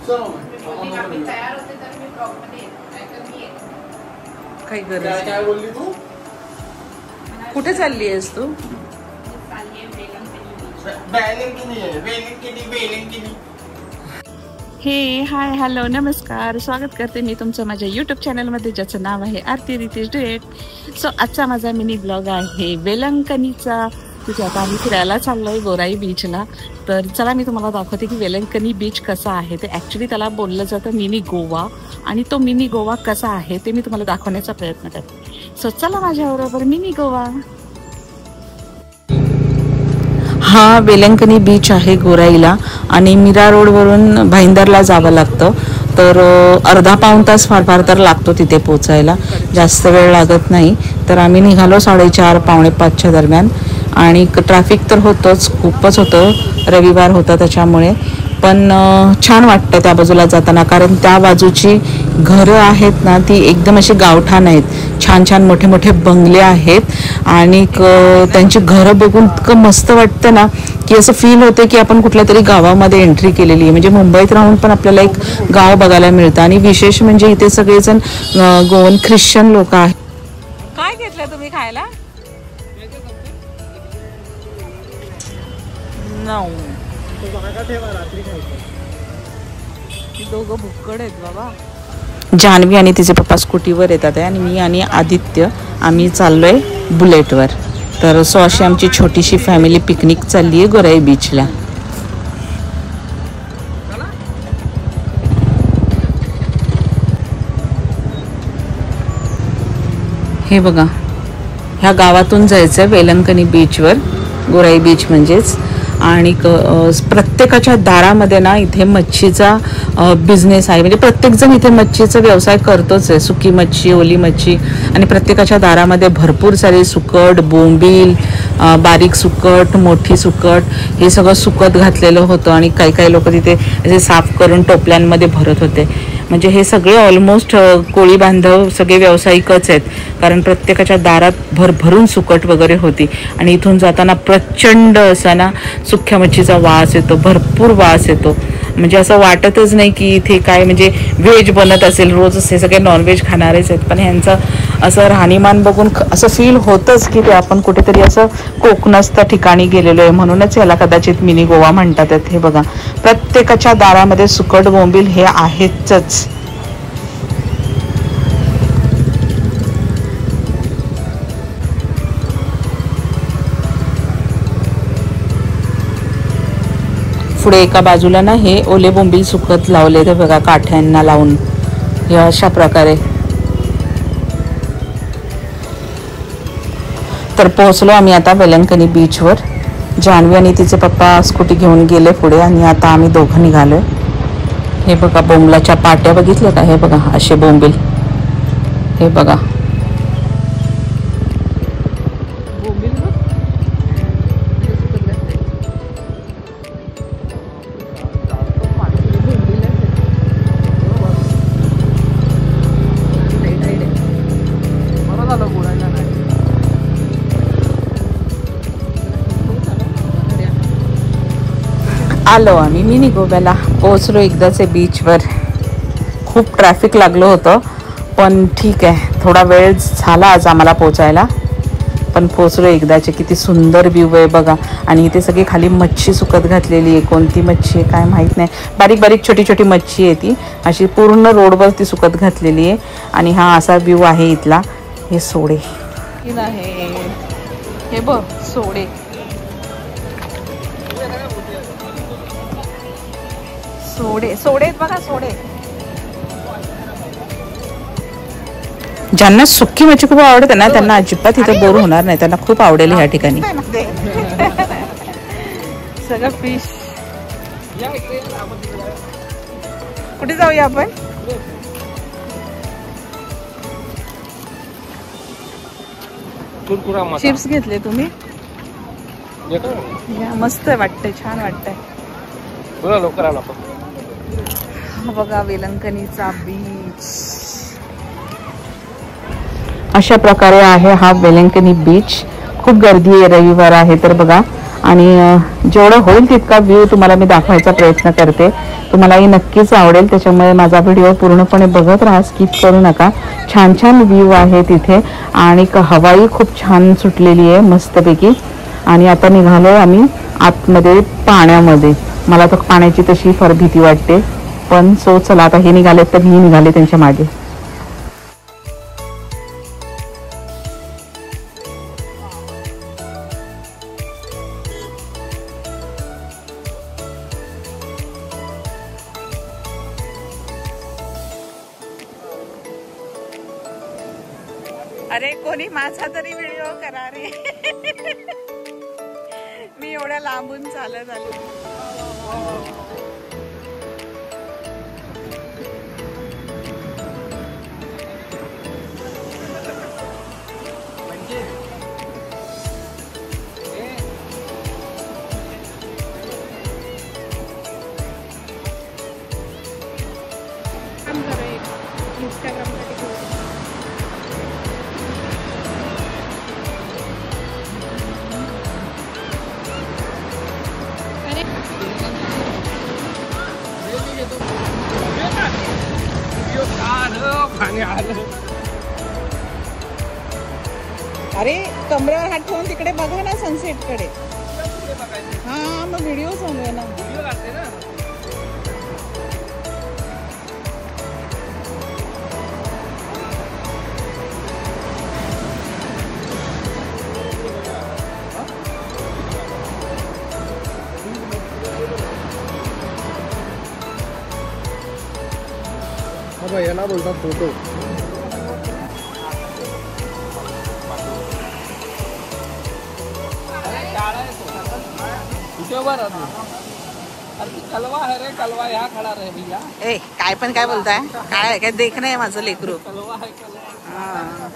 काही गरज काय बोलली तू? कुठे चालली आहेस तू? हे हाय हॅलो नमस्कार, स्वागत करते मी तुमचं माझ्या यूट्यूब चॅनलमध्ये ज्याचं नाव आहे आरती रितेश डुएट. सो आजचा माझा मिनी ब्लॉग आहे वेलंकणीचा. तिथे आता आम्ही फिरायला चाललोय गोराई बीचला. तर चला मी तुम्हाला दाखवते की वेलंकणी बीच कसा आहे. ते ॲक्च्युली त्याला बोललं जातं मिनी गोवा, आणि तो मिनी गोवा कसा आहे ते मी तुम्हाला दाखवण्याचा प्रयत्न करते. सो चला माझ्याबरोबर मिनी गोवा. हा वेलंकणी बीच आहे गोराईला, आणि मीरा रोडवरून भाईंदरला जावं लागतं. तर अर्धा पाऊण तास फार तर लागतो तिथे पोचायला, जास्त वेळ लागत नाही. तर आम्ही निघालो 4:30 पावणे 5च्या दरम्यान, आणि ट्रॅफिक तर होतंच, खूपच होतं, रविवार होता त्याच्यामुळे. पण छान वाटतं त्या बाजूला जाताना, कारण त्या बाजूची घरं आहेत ना ती एकदम अशी गावठाण आहेत. छान छान मोठे मोठे बंगले आहेत, आणि त्यांची घरं बघून इतकं मस्त वाटतं ना की असं फील होते की आपण कुठल्या तरी गावामध्ये एंट्री केलेली आहे. म्हणजे मुंबईत राहून पण आपल्याला एक गाव बघायला मिळतं. आणि विशेष म्हणजे इथे सगळेजण गोवन ख्रिश्चन लोक आहेत. काय घेतलं तुम्ही खायला? दोघं भुक्कड आहेत बाबा. जान्हवी आणि तिचे पप्पा स्कूटीवर येतात आहे, आणि मी आणि आदित्य आम्ही चाललोय बुलेटवर. तर सो अशी आमची छोटीशी फॅमिली पिकनिक चालली आहे गोराई बीचला. हे बघा, ह्या गावातून जायचं वेलंकणी बीचवर, गोराई बीच म्हणजेच. आणि प्रत्येकाच्या दारामध्ये ना इथे मच्छीचा बिझनेस आहे. म्हणजे प्रत्येकजण इथे मच्छीचा व्यवसाय करतोच आहे, सुकी मच्छी, ओली मच्छी. आणि प्रत्येकाच्या दारामध्ये भरपूर सारे सुकट, बोंबील, बारीक सुकट, मोठी सुकट, हे सगळं सुकत घातलेलं होतं. आणि काही लोक तिथे असे साफ करून टोपल्यांमध्ये भरत होते. म्हणजे हे सगळे ऑलमोस्ट कोळी बांधव सगळे व्यावसायिकच आहेत, कारण प्रत्येकाच्या दारात भरभरून सुकट वगैरे होती. आणि इथून जाताना प्रचंड असा ना सुक्या मच्छीचा वास येतो, भरपूर वास येतो. म्हणजे असं वाटतच नाही की इथे काय म्हणजे व्हेज बनत असेल. रोज हे सगळे नॉनव्हेज खाणारेच आहेत, पण ह्यांचं असं राहणीमान बघून असं फील होतंच की ते आपण कुठेतरी असं कोकणस्थ ठिकाणी गेलेलो आहे. म्हणूनच याला कदाचित मिनी गोवा म्हणतात. हे बघा, प्रत्येकाच्या दारामध्ये सुकट, बोंबील हे आहेतच. पुढे एका बाजूला ना हे ओले बोंबील सुकत लावले, ते बघा काठ्यांना लावून, हे अशा प्रकारे. तर पोहोचलो आम्ही आता वेलंकणी बीचवर. जान्हवी आणि तिचे पप्पा स्कूटी घेऊन गेले पुढे, आणि आता आम्ही दोघं निघालोय. हे बघा बोंबलाच्या पाट्या बघितल्या का? हे बघा असे बोंबील, हे बघा. आलो आम्ही मिनी गोव्याला, पोहोचलो एकदाचे बीचवर. खूप ट्रॅफिक लागलं होतं, पण ठीक आहे, थोडा वेळ झाला आज आम्हाला पोचायला, पण पोहोचलो एकदाचे. किती सुंदर व्ह्यू आहे बघा. आणि इथे सगळी खाली मच्छी सुकत घातलेली आहे. कोणती मच्छी आहे काय माहीत नाही, बारीक बारीक छोटी छोटी मच्छी आहे ती, अशी पूर्ण रोडवर ती सुकत घातलेली आहे. आणि हा असा व्ह्यू आहे इथला. हे सोडे आहे, हे बघ सोडे, सोडे सोडे बघा सोडे. ज्यांना सुकी मच्छी खूप आवडते ना त्यांना अजिबात इथं बोर होणार नाही, त्यांना खूप आवडेल ह्या ठिकाणी. सगळं फिश. कुठे जाऊया आपण? चिप्स घेतले तुम्ही? मस्त वाटतंय, छान वाटतंय. बघा वेलंकणीचा बीच अशा प्रकारे आहे. हा वेलंकणी बीच. खूप गर्दी आहे, रविवार आहे तर बघा आणि जेवढं होईल तितका व्ह्यू तुम्हाला मी दाखवायचा प्रयत्न करते. तुम्हालाही नक्कीच आवडेल, त्याच्यामुळे माझा व्हिडिओ पूर्णपणे बघत राहा, स्किप करू नका. छान छान व्ह्यू आहे तिथे आणि हवाही खूप छान सुटलेली आहे मस्तपैकी. आणि आता निघालो आम्ही आतमध्ये पाण्यामध्ये. मला तर पाण्याची तशी फार भीती वाटते, पण सो चला आता हे निघालेत तर मी निघाले त्यांच्या मागे. अरे कोणी माझा तरी व्हिडिओ करा रे. मी एवढ्या लांबून चालत आलो. अरे कमरेवर हात ठेवून तिकडे बघा ना सनसेट कडे. हा मग व्हिडिओ चालू आहे ना. याला बोलतात फोटो. कलवा है रे, कलवा यहाँ खड़ा रहे भैया. ए काय पण काय बोलताय, काय काय देखणं आहे माझं लेकरू. कलवा है, कलवा. हा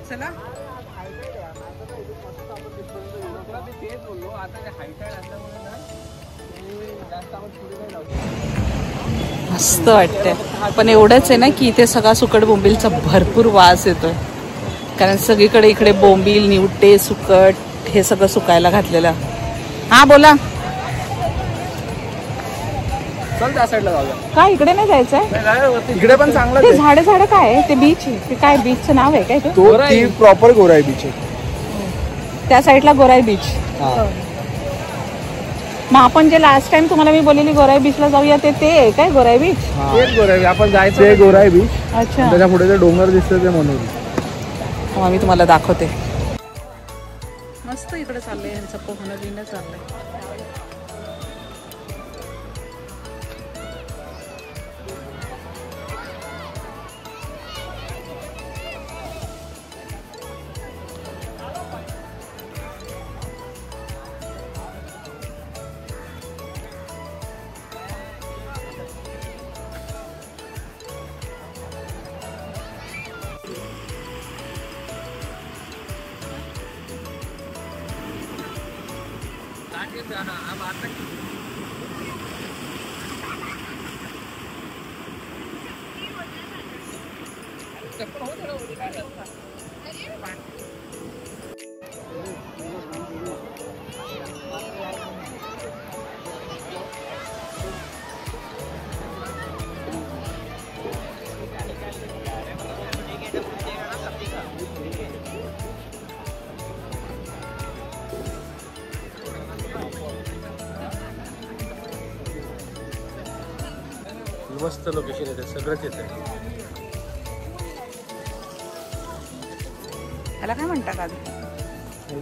चला. मस्त वाटतंय, पण एवढंच आहे ना की इथे सगळा सुकट बोंबीलचा भरपूर वास येतोय, कारण सगळीकडे इकडे बोंबील, निवटे, सुकट हे सगळं सुकायला घातलेलं. हा बोला. चल त्या साईडला जाऊया. काय इकडे नाही जायचंय? इकडे पण चांगलं ते झाडं झाडं काय आहे? ते बीच आहे ते, काय बीचचं नाव आहे काय ते? ती प्रॉपर गोराई बीच आहे. त्या साईडला गोराई बीच. मग आपण जे लास्ट टाइम तुम्हाला मी बोललेली गोराई बीचला जाऊया ते आहे काय गोराई बीच? तेच गोराई. आपण जायचं ते गोराई बीच. अच्छा. त्याच्या पुढे जे डोंगर दिसतं ते म्हणून मी तुम्हाला दाखवते. मस्त इकडे चाललंय यांचं पोहणं बिणं चाललंय. मस्त लोकेशन येते, सगळंच येते. त्याला काय म्हणतात आधी?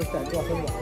स्टॅच्यू असेल बघा.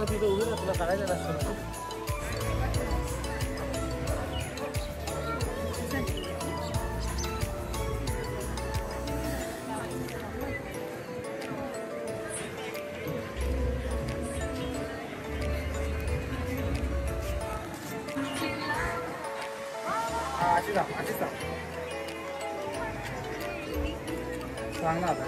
तिथे उभी तुला काढायचं नसतं. सांग ना आता.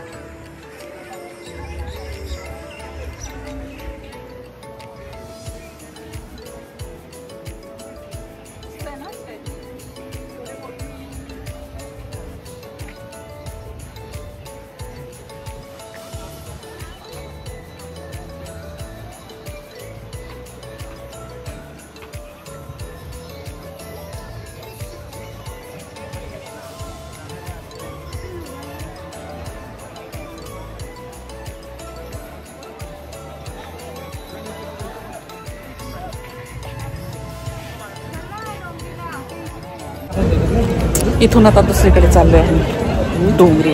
इथून आता दुसरीकडे चाललोय आम्ही डोंगरी.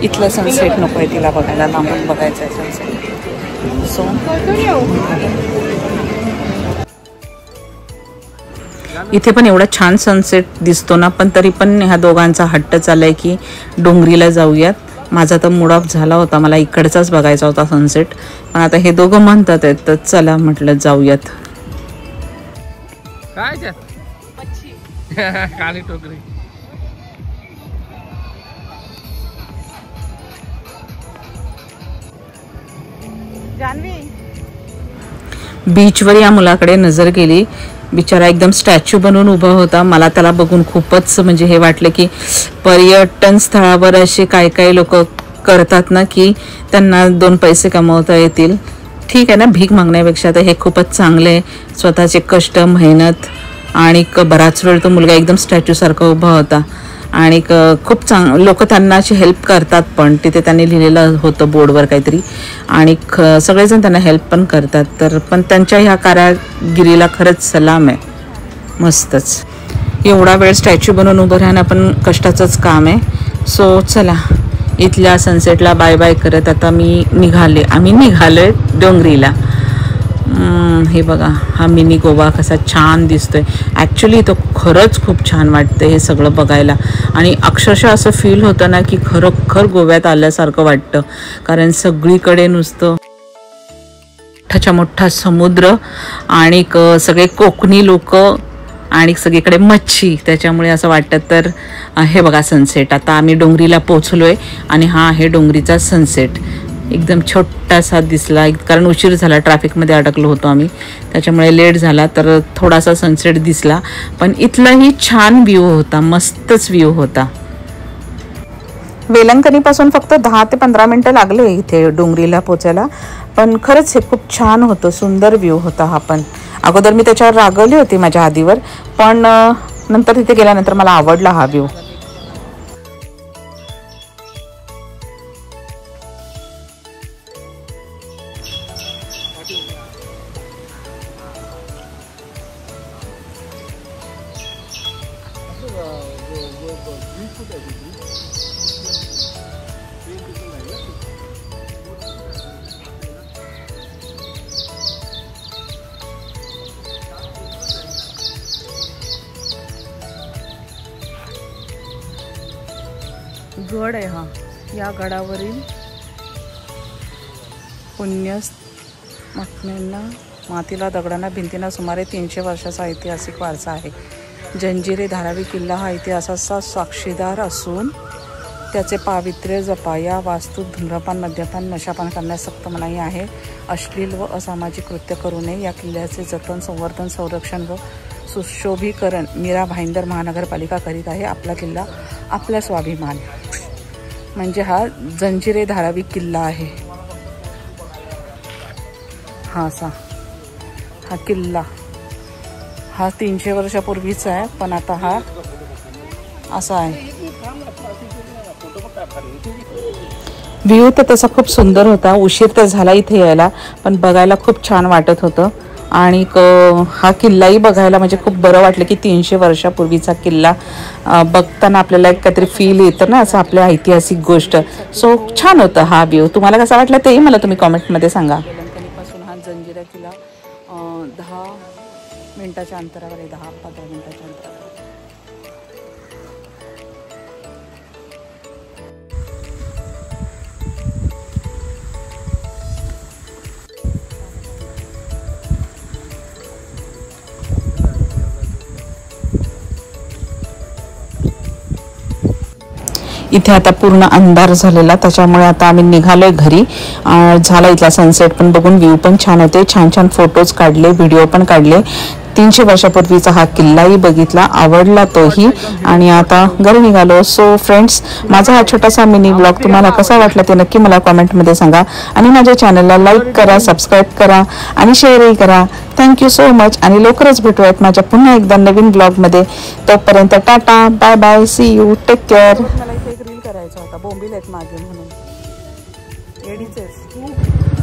इथलं सनसेट नको आहे तिला बघायला, लांबून बघायचं आहे सनसेट. सो इथे पण एवढा छान सनसेट दिसतो ना, पण तरी पण ह्या दोघांचा हट्ट चाललाय की डोंगरीला जाऊयात. माझा तर मूड ऑफ झाला होता, मला इकडचाच बघायचा होता सनसेट, पण आता हे दोघं म्हणतात आहेत तर चला म्हटलं जाऊयात. काय काली टोकरी. बीचवर या मुलाकडे नजर गेली. बिचारा एकदम स्टॅच्यू बनवून उभा होता. मला त्याला बघून खूपच म्हणजे हे वाटलं की पर्यटन स्थळावर असे काय काय लोक करतात ना की त्यांना 2 पैसे कमवता येतील. ठीक आहे ना, भीक मागण्यापेक्षा तर हे खूपच चांगले आहे. स्वतःचे कष्ट, मेहनत आणि बराच वेळ तो मुलगा एकदम स्टॅच्यू सारखा उभा होता आणि खूप लोक त्यांना अशी हेल्प करतात पण. तिथे त्यांनी लिहिलेलं होतं बोर्डवर काहीतरी आणि सगळेजण त्यांना हेल्प पण करतात. तर पण त्यांच्या ह्या कारागिरीला खरंच सलाम आहे. मस्तच. एवढा वेळ स्टॅच्यू बनवून उभं राहणं पण कष्टाचंच काम आहे. सो चला, इथल्या सनसेटला बाय बाय करत आता आम्ही निघालोय डोंगरीला. हे बघा, हा मिनी गोवा कसा छान दिसतोय. ॲक्च्युली तो खरंच खूप छान वाटतं हे सगळं बघायला आणि अक्षरशः असं फील होतं ना की खरोखर गोव्यात आल्यासारखं वाटतं. कारण सगळीकडे नुसतं मोठाच्या मोठा समुद्र आणि सगळे कोकणी लोक आणि सगळीकडे मच्छी, त्याच्यामुळे असं वाटतं. तर हे बघा सनसेट. आता आम्ही डोंगरीला पोचलोय आणि हा आहे डोंगरीचा सनसेट. एकदम छोटासा दिसला कारण उशीर झाला, ट्रॅफिकमध्ये अडकलो होतो आम्ही, त्याच्यामुळे लेट झाला. तर थोडासा सनसेट दिसला पण इथलाही छान व्ह्यू होता, मस्तच व्ह्यू होता. वेलंकणीपासून फक्त 10 ते 15 मिनटं लागले इथे डोंगरीला पोचायला, पण खरंच हे खूप छान होतं, सुंदर व्ह्यू होता हा. पण अगोदर मी त्याच्यावर रागवली होती माझ्या आधीवर, पण नंतर तिथे गेल्यानंतर मला आवडला हा व्ह्यू. गड आहे हा. या गडावरील पुण्यमहात्म्यांना, मातीला, दगडांना, भिंतींना सुमारे 300 वर्षाचा ऐतिहासिक वारसा आहे. जंजिरे धारावी किल्ला हा इतिहासाचा साक्षीदार असून त्याचे पावित्र्य जपा. या वास्तूत धूम्रपान, मद्यपान, नशापान करण्यास सक्त मनाई आहे. अश्लील व असामाजिक कृत्य करू नये. या किल्ल्याचे जतन, संवर्धन, संरक्षण व सुशोभीकरण मीरा भाईंदर महानगरपालिका करीत आहे. आपला किल्ला आपला स्वाभिमान. म्हणजे हा जंजिरे धारावी किल्ला आहे. हा किल्ला हा 300 वर्षापूर्वीचा आहे, पण आता हा असा आहे. व्ह्यू तर तसा खूप सुंदर होता. उशीर तर झाला इथे यायला, पण बघायला खूप छान वाटत होतं. आणि हा किल्लाही बघायला म्हणजे खूप बरं वाटलं की 300 वर्षापूर्वीचा किल्ला बघताना आपल्याला एक काहीतरी फील येतं ना, असं आपल्या ऐतिहासिक गोष्ट. सो छान होतं हा व्ह्यू. तुम्हाला कसा वाटला तेही मला तुम्ही कॉमेंटमध्ये सांगा. वेलंकणीपासून हा जंजिरा किल्ला 10 मिनिटाच्या अंतरावर आहे, 10-15 मिनिटाच्या अंतरावर. इथे आता पूर्ण अंधार झालेला, त्याच्यामुळे आता आम्ही निघालोय घरी. झाला इथला सनसेट पण बघून, व्ह्यू पण छान होते. छान छान फोटोज काढले, व्हिडिओ पण काढले. 300 वर्षापूर्वीचा हा किल्लाही बघितला, आवडला तोही. आणि आता घरी निघालो. सो फ्रेंड्स, माझा हा छोटासा मिनी ब्लॉग तुम्हाला कसा वाटला ते नक्की मला कॉमेंटमध्ये सांगा. आणि माझ्या चॅनलला लाईक करा, सबस्क्राईब करा आणि शेअरही करा. Thank you so much. आणि लवकरच भेटूयात माझ्या पुन्हा एकदा नवीन ब्लॉगमध्ये. तोपर्यंत टाटा, bye bye, see you, take care. मला इथे एक रील करायचा होता, बोंबील आहेत मागे म्हणून. एडीचेच